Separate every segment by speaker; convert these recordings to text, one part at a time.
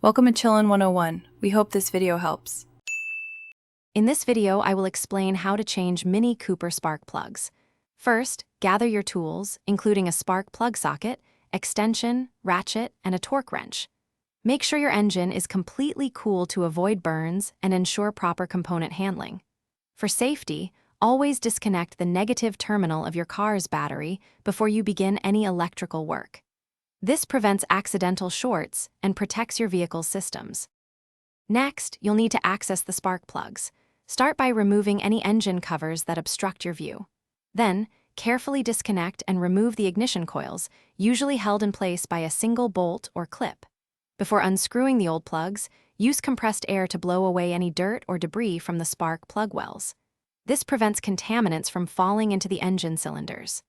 Speaker 1: Welcome to Chillin' 101. We hope this video helps.
Speaker 2: In this video, I will explain how to change Mini Cooper spark plugs. First, gather your tools, including a spark plug socket, extension, ratchet, and a torque wrench. Make sure your engine is completely cool to avoid burns and ensure proper component handling. For safety, always disconnect the negative terminal of your car's battery before you begin any electrical work. This prevents accidental shorts and protects your vehicle's systems. Next, you'll need to access the spark plugs. Start by removing any engine covers that obstruct your view. Then, carefully disconnect and remove the ignition coils, usually held in place by a single bolt or clip. Before unscrewing the old plugs, use compressed air to blow away any dirt or debris from the spark plug wells. This prevents contaminants from falling into the engine cylinders.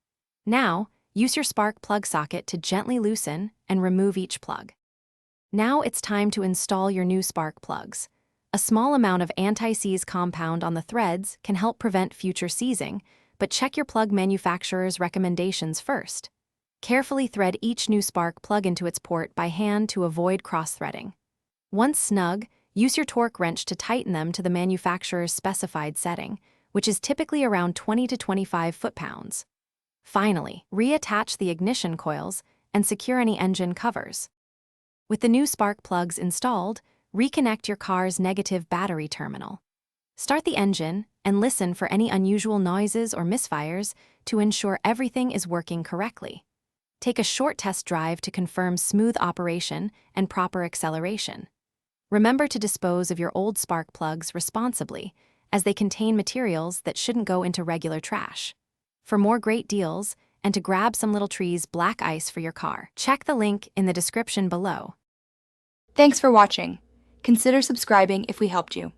Speaker 2: Now, use your spark plug socket to gently loosen and remove each plug. Now it's time to install your new spark plugs. A small amount of anti-seize compound on the threads can help prevent future seizing, but check your plug manufacturer's recommendations first. Carefully thread each new spark plug into its port by hand to avoid cross-threading. Once snug, use your torque wrench to tighten them to the manufacturer's specified setting, which is typically around 20 to 25 foot-pounds. Finally, reattach the ignition coils and secure any engine covers. With the new spark plugs installed, reconnect your car's negative battery terminal. Start the engine and listen for any unusual noises or misfires to ensure everything is working correctly. Take a short test drive to confirm smooth operation and proper acceleration. Remember to dispose of your old spark plugs responsibly, as they contain materials that shouldn't go into regular trash. For more great deals, and to grab some Little Trees black ice for your car, check the link in the description below.
Speaker 3: Thanks for watching. Consider subscribing if we helped you.